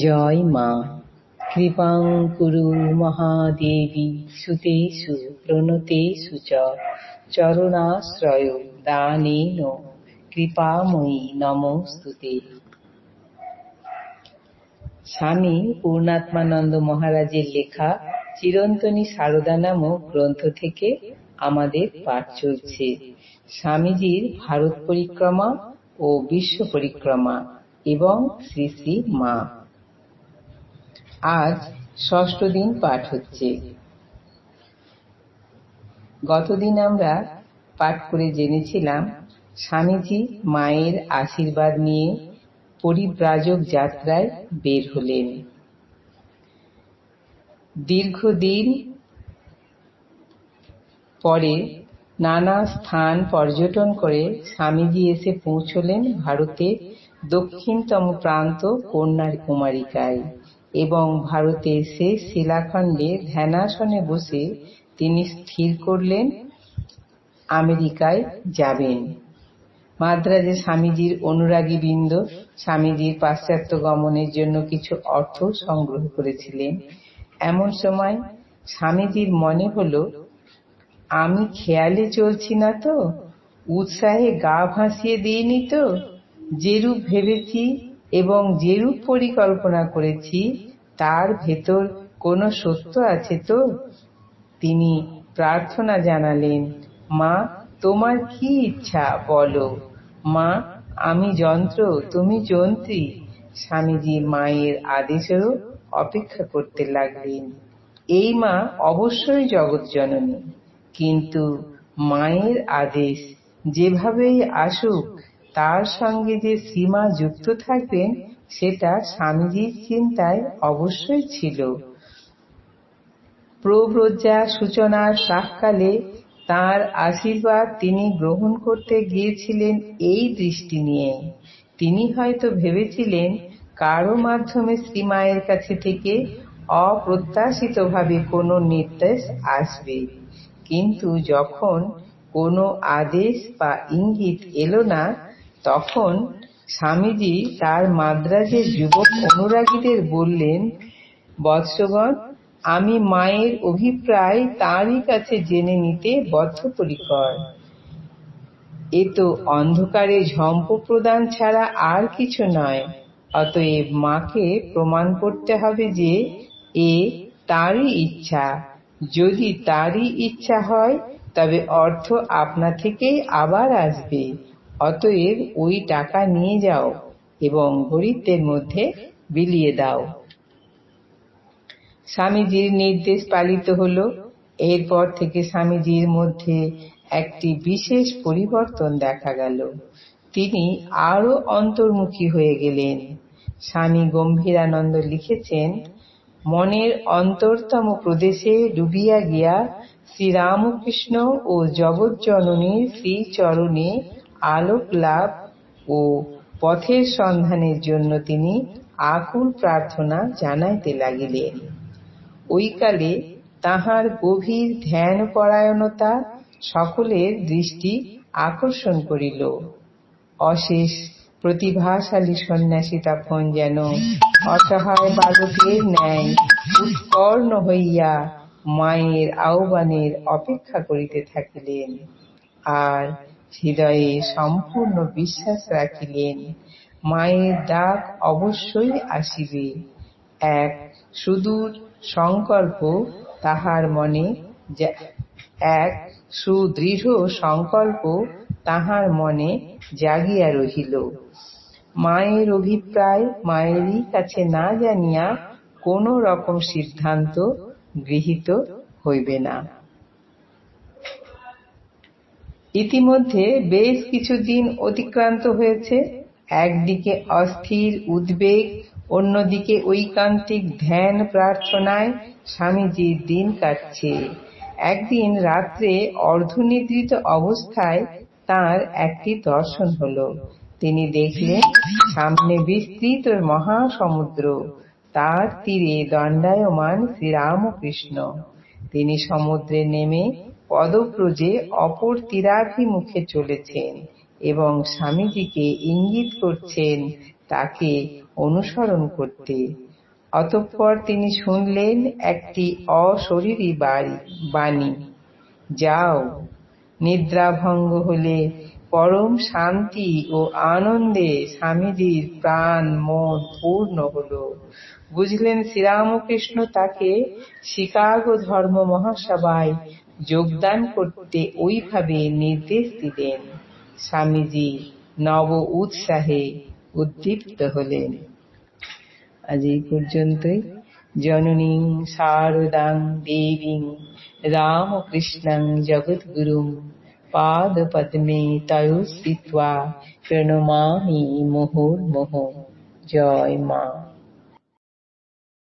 জয় মা। কৃপাং কুরু মহাদেবী সুতেষু প্রণতেষু চ চরণাশ্রয় দানেন কৃপাময়ী নমস্তুতে। স্বামী পূর্ণাত্মানন্দ মহারাজের লেখা চিরন্তনী সারদা নামক গ্রন্থ থেকে আমাদের পাঠ চলছে। স্বামীজির ভারত পরিক্রমা ও বিশ্ব পরিক্রমা এবং শ্রী শ্রী মা। আজ ষষ্ঠ দিন পাঠ হচ্ছে। গতদিন আমরা পাঠ করে জেনেছিলাম স্বামীজি মায়ের আশীর্বাদ নিয়ে পরিব্রাজক যাত্রায় বের হলেন। দীর্ঘদিন পরে নানা স্থান পর্যটন করে স্বামীজি এসে পৌঁছলেন ভারতের দক্ষিণতম প্রান্ত কন্যাকুমারিকায় এবং ভারতের শেষ শিলাখণ্ডে ধ্যানাসনে বসে তিনি স্থির করলেন আমেরিকায় যাবেন। মাদ্রাজে স্বামীজির অনুরাগীবৃন্দ স্বামীজির পাশ্চাত্য গমনের জন্য কিছু অর্থ সংগ্রহ করেছিলেন। এমন সময় স্বামীজির মনে হল, আমি খেয়ালে চলছি না তো, উৎসাহে গা ভাসিয়ে দিইনি তো, যেরূপ ভেবেছি এবং যেরূপ পরিকল্পনা করেছি তার ভেতর কোনো সত্য আছে তো? তিনি প্রার্থনা জানালেন, মা তোমার কি ইচ্ছা বলো। মা আমি যন্ত্র, তুমি যন্ত্রী। স্বামীজি মায়ের আদেশেরও অপেক্ষা করতে লাগলেন। এই মা অবশ্যই জগৎ জননী, কিন্তু মায়ের আদেশ যেভাবেই আসুক তার সঙ্গে যে সীমা যুক্ত থাকবেন সেটা স্বামীজির চিন্তায় অবশ্যই ছিল। প্রব্রজা সূচনার প্রাক্কালে তাঁর আশীর্বাদ তিনি গ্রহণ করতে গিয়েছিলেন এই দৃষ্টি নিয়ে। তিনি হয়তো ভেবেছিলেন কারো মাধ্যমে শ্রীমায়ের কাছে থেকে অপ্রত্যাশিতভাবে কোনো নির্দেশ আসবে, কিন্তু যখন কোনো আদেশ বা ইঙ্গিত এলো না তখন স্বামীজি তার মাদ্রাজের যুবক অনুরাগীদের বললেন, বৎসগণ, আমি মায়ের অভিপ্রায় তাঁরই কাছে জেনে নিতে বদ্ধপরিকর। এ তো অন্ধকারে ঝম্প প্রদান ছাড়া আর কিছু নয়। অতএব মাকে প্রমাণ করতে হবে যে এ তাঁরই ইচ্ছা। যদি তাঁরই ইচ্ছা হয় তবে অর্থ আপনা থেকেই আবার আসবে। অতএব ওই টাকা নিয়ে যাও এবং গরিবদের মধ্যে বিলিয়ে দাও। স্বামীজির নির্দেশ পালিত হল। এরপর থেকে স্বামীজির মধ্যে একটি বিশেষ পরিবর্তন দেখা গেল। তিনি আরো অন্তর্মুখী হয়ে গেলেন। স্বামী গম্ভীরানন্দ লিখেছেন, মনের অন্তরতম প্রদেশে ডুবিয়া গিয়া শ্রীরামকৃষ্ণ ও জগজ্জননীর শ্রীচরণে আলোক লাভ ও পথের সন্ধানের জন্য তিনি আকুল প্রার্থনা জানাইতে লাগিলেন। ওইকালে তাহার গভীর ধ্যান পরায়ণতা সকলের দৃষ্টি আকর্ষণ করিল। অশেষ প্রতিভাশালী সন্ন্যাসী তখন যেন অসহায় বালকের ন্যায় উৎকর্ণ হইয়া মায়ের আহ্বানের অপেক্ষা করিতে থাকিলেন আর হৃদয়ে সম্পূর্ণ বিশ্বাস রাখিলেন মায়ের ডাক অবশ্যই আসিবে। এক সুদূর সংকল্প তাহার মনে, এক সুদৃঢ় সংকল্প তাহার মনে জাগিয়া রহিল। মায়ের অভিপ্রায় মায়েরই কাছে না জানিয়া কোন রকম সিদ্ধান্ত গৃহীত হইবে না। ইতিমধ্যে বেশ কিছুদিন অতিক্রান্ত হয়েছে। একদিকে অস্থির উদ্বেগ, অন্যদিকে ঐকান্তিক ধ্যান প্রার্থনায় স্বামীজির দিন কাটছে। একদিন রাত্রে অর্ধনিদ্রিত অবস্থায় তাঁর একটি দর্শন হল। তিনি দেখলেন সামনে বিস্তৃত মহাসমুদ্র, তার তীরে দণ্ডায়মান শ্রীরামকৃষ্ণ। তিনি সমুদ্রে নেমে পদব্রজে অপর তীরাভিমুখে চলেছেন এবং স্বামীজিকে ইঙ্গিত করছেন তাকে অনুসরণ করতে। অতঃপর তিনি শুনলেন একটি অশরীরী বাণী, যাও, নিদ্রাভঙ্গ হলে পরম শান্তি ও আনন্দে স্বামীজির প্রাণ মন পূর্ণ হল। বুঝলেন শ্রীরামকৃষ্ণ তাকে শিকাগো ধর্ম মহাসভায় যোগদান করতে ওইভাবে নির্দেশ দিলেন। স্বামীজি নব উৎসাহে উদ্দীপ্ত হলেন। আজ এই পর্যন্তই। জননীং শারদাং দেবীং রামকৃষ্ণং জগদ্গুরুং পাদ পদ্মে তয়ো স্থিত্বা প্রণমামি মুহুর্মুহুঃ। জয় মা।